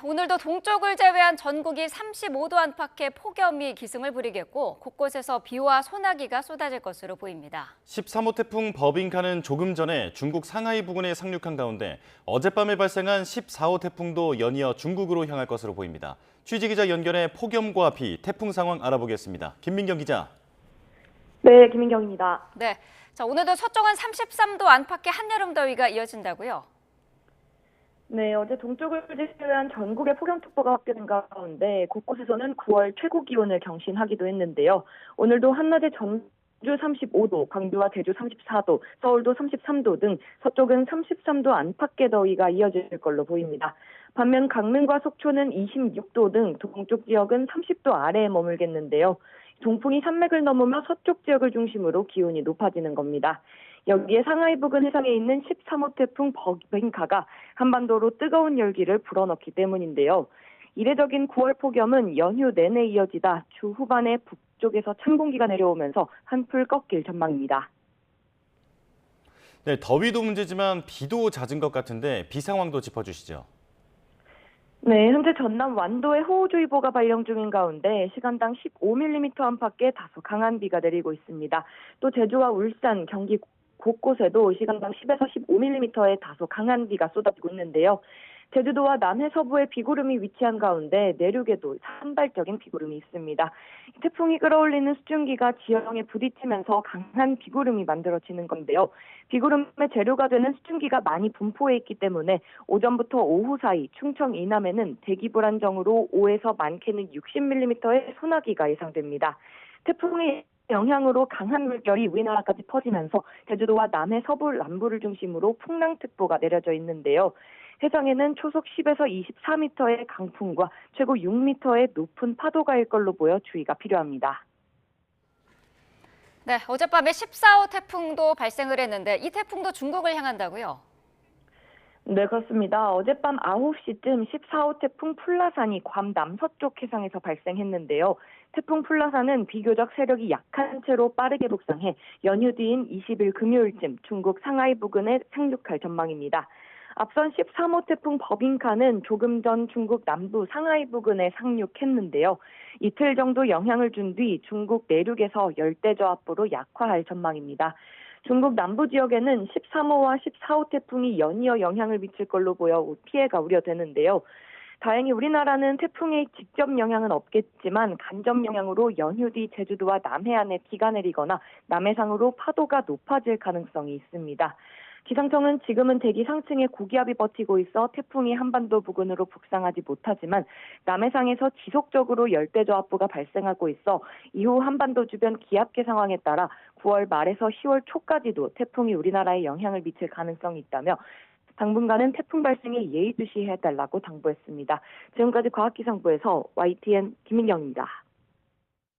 오늘도 동쪽을 제외한 전국이 35도 안팎의 폭염이 기승을 부리겠고 곳곳에서 비와 소나기가 쏟아질 것으로 보입니다. 13호 태풍 버빙카는 조금 전에 중국 상하이 부근에 상륙한 가운데 어젯밤에 발생한 14호 태풍도 연이어 중국으로 향할 것으로 보입니다. 취재기자 연결해 폭염과 비, 태풍 상황 알아보겠습니다. 김민경 기자. 네, 김민경입니다. 네, 오늘도 서쪽은 33도 안팎의 한여름 더위가 이어진다고요? 네, 어제 동쪽을 제외한 전국에 폭염특보가発表된 가운데 곳곳에서는 9월 최고 기온을 경신하기도 했는데요. 오늘도 한낮에 전주 35도, 광주와 제주 34도, 서울도 33도 등 서쪽은 33도 안팎의 더위가 이어질 걸로 보입니다. 반면 강릉과 속초는 26도 등 동쪽 지역은 30도 아래에 머물겠는데요. 동풍이 산맥을 넘으며 서쪽 지역을 중심으로 기온이 높아지는 겁니다. 여기에 상하이 부근 해상에 있는 13호 태풍 버빙카가 한반도로 뜨거운 열기를 불어넣기 때문인데요. 이례적인 9월 폭염은 연휴 내내 이어지다 주 후반에 북쪽에서 찬 공기가 내려오면서 한풀 꺾일 전망입니다. 네, 더위도 문제지만 비도 잦은 것 같은데 비 상황도 짚어주시죠. 네, 현재 전남 완도에 호우주의보가 발령 중인 가운데 시간당 15mm 안팎의 다소 강한 비가 내리고 있습니다. 또 제주와 울산, 경기 곳곳에도 시간당 10에서 15mm의 다소 강한 비가 쏟아지고 있는데요. 제주도와 남해 서부에 비구름이 위치한 가운데 내륙에도 산발적인 비구름이 있습니다. 태풍이 끌어올리는 수증기가 지형에 부딪히면서 강한 비구름이 만들어지는 건데요. 비구름의 재료가 되는 수증기가 많이 분포해 있기 때문에 오전부터 오후 사이 충청 이남에는 대기 불안정으로 5에서 많게는 60mm의 소나기가 예상됩니다. 태풍의 영향으로 강한 물결이 우리나라까지 퍼지면서 제주도와 남해 서부 남부를 중심으로 풍랑특보가 내려져 있는데요. 해상에는 초속 10에서 24m의 강풍과 최고 6m의 높은 파도가 일 걸로 보여 주의가 필요합니다. 네, 어젯밤에 14호 태풍도 발생을 했는데 이 태풍도 중국을 향한다고요? 네, 그렇습니다. 어젯밤 9시쯤 14호 태풍 풀라산이 괌 남서쪽 해상에서 발생했는데요. 태풍 풀라산은 비교적 세력이 약한 채로 빠르게 북상해 연휴 뒤인 20일 금요일쯤 중국 상하이 부근에 상륙할 전망입니다. 앞선 13호 태풍 버빙카는 조금 전 중국 남부 상하이 부근에 상륙했는데요. 이틀 정도 영향을 준 뒤 중국 내륙에서 열대저압부로 약화할 전망입니다. 중국 남부 지역에는 13호와 14호 태풍이 연이어 영향을 미칠 걸로 보여 피해가 우려되는데요. 다행히 우리나라는 태풍의 직접 영향은 없겠지만 간접 영향으로 연휴 뒤 제주도와 남해안에 비가 내리거나 남해상으로 파도가 높아질 가능성이 있습니다. 기상청은 지금은 대기 상층에 고기압이 버티고 있어 태풍이 한반도 부근으로 북상하지 못하지만 남해상에서 지속적으로 열대저압부가 발생하고 있어 이후 한반도 주변 기압계 상황에 따라 9월 말에서 10월 초까지도 태풍이 우리나라에 영향을 미칠 가능성이 있다며 당분간은 태풍 발생에 예의주시해달라고 당부했습니다. 지금까지 과학기상부에서 YTN 김민경입니다.